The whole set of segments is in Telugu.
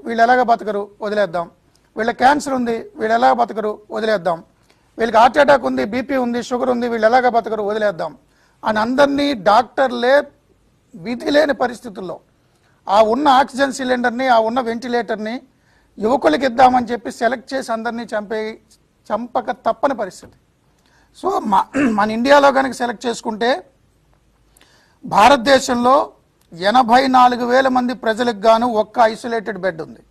వీళ్ళు ఎలాగ బతకరు వదిలేద్దాం, వీళ్ళ క్యాన్సర్ ఉంది వీళ్ళు ఎలాగ బతకరు వదిలేద్దాం, వీళ్ళకి హార్ట్ అటాక్ ఉంది, బీపీ ఉంది, షుగర్ ఉంది, వీళ్ళు ఎలాగ బతకరు వదిలేద్దాం అని అందరినీ డాక్టర్లే విధి లేని పరిస్థితుల్లో ఆ ఉన్న ఆక్సిజన్ సిలిండర్ని, ఆ ఉన్న వెంటిలేటర్ని యువకులకి ఇద్దామని చెప్పి సెలెక్ట్ చేసి అందరినీ చంపక తప్పని పరిస్థితి. సో మన ఇండియాలో కనుక సెలెక్ట్ చేసుకుంటే భారతదేశంలో 84,000 మంది ప్రజలకు గాను ఒక్క ఐసోలేటెడ్ బెడ్ ఉంది,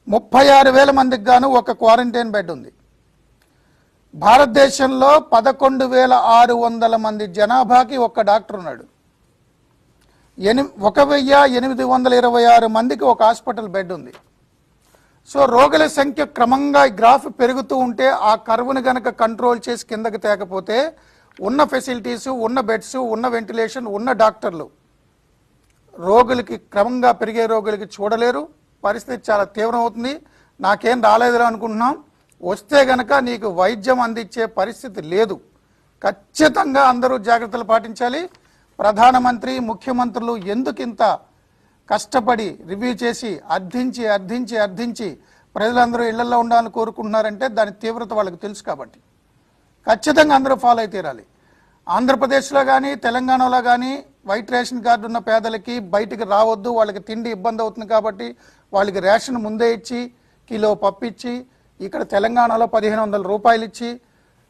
36,000 మందికి గాను ఒక క్వారంటైన్ బెడ్ ఉంది. భారతదేశంలో 11,600 మంది జనాభాకి ఒక్క డాక్టర్ ఉన్నాడు, 1,826 మందికి ఒక హాస్పిటల్ బెడ్ ఉంది. సో రోగుల సంఖ్య క్రమంగా గ్రాఫ్ పెరుగుతూ ఉంటే ఆ కర్వ్ని కనుక కంట్రోల్ చేసి కిందకి తేకపోతే ఉన్న ఫెసిలిటీస్, ఉన్న బెడ్స్, ఉన్న వెంటిలేషన్, ఉన్న డాక్టర్లు రోగులకి క్రమంగా పెరిగే రోగులకి చూడలేరు. పరిస్థితి చాలా తీవ్రం అవుతుంది. నాకేం రాలేదురా అనుకుంటున్నాం, వస్తే గనక నీకు వైద్యం అందించే పరిస్థితి లేదు. ఖచ్చితంగా అందరూ జాగ్రత్తలు పాటించాలి. ప్రధానమంత్రి, ముఖ్యమంత్రులు ఎందుకింత కష్టపడి రివ్యూ చేసి అర్థించి ప్రజలందరూ ఇళ్లలో ఉండాలని కోరుకుంటున్నారంటే దాని తీవ్రత వాళ్ళకి తెలుసు. కాబట్టి ఖచ్చితంగా అందరూ ఫాలో అయితే తీరాలి. ఆంధ్రప్రదేశ్లో కానీ తెలంగాణలో కానీ వైట్ రేషన్ కార్డు ఉన్న పేదలకి బయటికి రావద్దు, వాళ్ళకి తిండి ఇబ్బంది అవుతుంది కాబట్టి వాళ్ళకి రేషన్ ముందే ఇచ్చి కిలో పప్పు ఇచ్చి, ఇక్కడ తెలంగాణలో 1,500 రూపాయలు ఇచ్చి,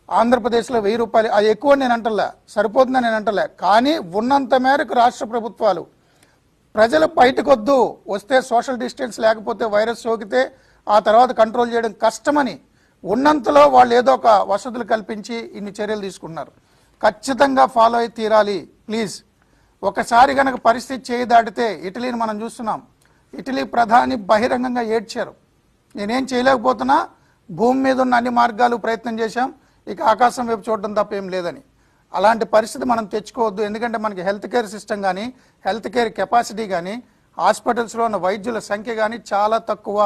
ఆంధ్రప్రదేశ్లో 1,000 రూపాయలు, అది ఎక్కువ నేను అంటలే, సరిపోతుందని నేను అంటలే. కానీ ఉన్నంత మేరకు రాష్ట్ర ప్రభుత్వాలు ప్రజలు బయటకొద్దు, వస్తే సోషల్ డిస్టెన్స్ లేకపోతే వైరస్ సోకితే ఆ తర్వాత కంట్రోల్ చేయడం కష్టమని ఉన్నంతలో వాళ్ళు ఏదో ఒక వసతులు కల్పించి ఇన్ని చర్యలు తీసుకున్నారు. ఖచ్చితంగా ఫాలో అయి తీరాలి ప్లీజ్. ఒకసారి కనుక పరిస్థితి చేయి దాటితే ఇటలీని మనం చూస్తున్నాం. ఇటలీ ప్రధాని బహిరంగంగా ఏడ్చారు, నేనేం చేయలేకపోతున్నా, భూమి మీద ఉన్న అన్ని మార్గాలు ప్రయత్నం చేశాం, ఇక ఆకాశం వైపు చూడడం తప్ప ఏం లేదని. అలాంటి పరిస్థితి మనం తెచ్చుకోవద్దు. ఎందుకంటే మనకి హెల్త్ కేర్ సిస్టమ్ కానీ, హెల్త్ కేర్ కెపాసిటీ కానీ, హాస్పిటల్స్లో ఉన్న వైద్యుల సంఖ్య కానీ చాలా తక్కువ.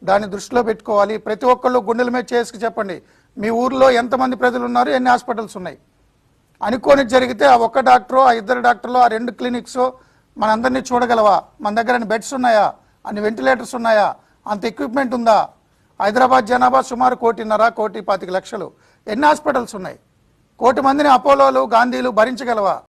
దాన్ని దృష్టిలో పెట్టుకోవాలి. ప్రతి ఒక్కళ్ళు గుండెల మీద చేసుకు చెప్పండి, మీ ఊర్లో ఎంతమంది ప్రజలు ఉన్నారు, ఎన్ని హాస్పిటల్స్ ఉన్నాయి. అనుకోని జరిగితే ఆ ఒక్క డాక్టరో, ఆ 2 డాక్టర్లు, ఆ 2 క్లినిక్స్ మనందరినీ చూడగలవా? మన దగ్గర అన్ని బెడ్స్ ఉన్నాయా, అన్ని వెంటిలేటర్స్ ఉన్నాయా, అంత ఎక్విప్మెంట్ ఉందా? హైదరాబాద్ జనాభా సుమారు 1,50,00,000, 1,25,00,000. ఎన్ని హాస్పిటల్స్ ఉన్నాయి? 1,00,00,000 మందిని అపోలోలు, గాంధీలు భరించగలవా?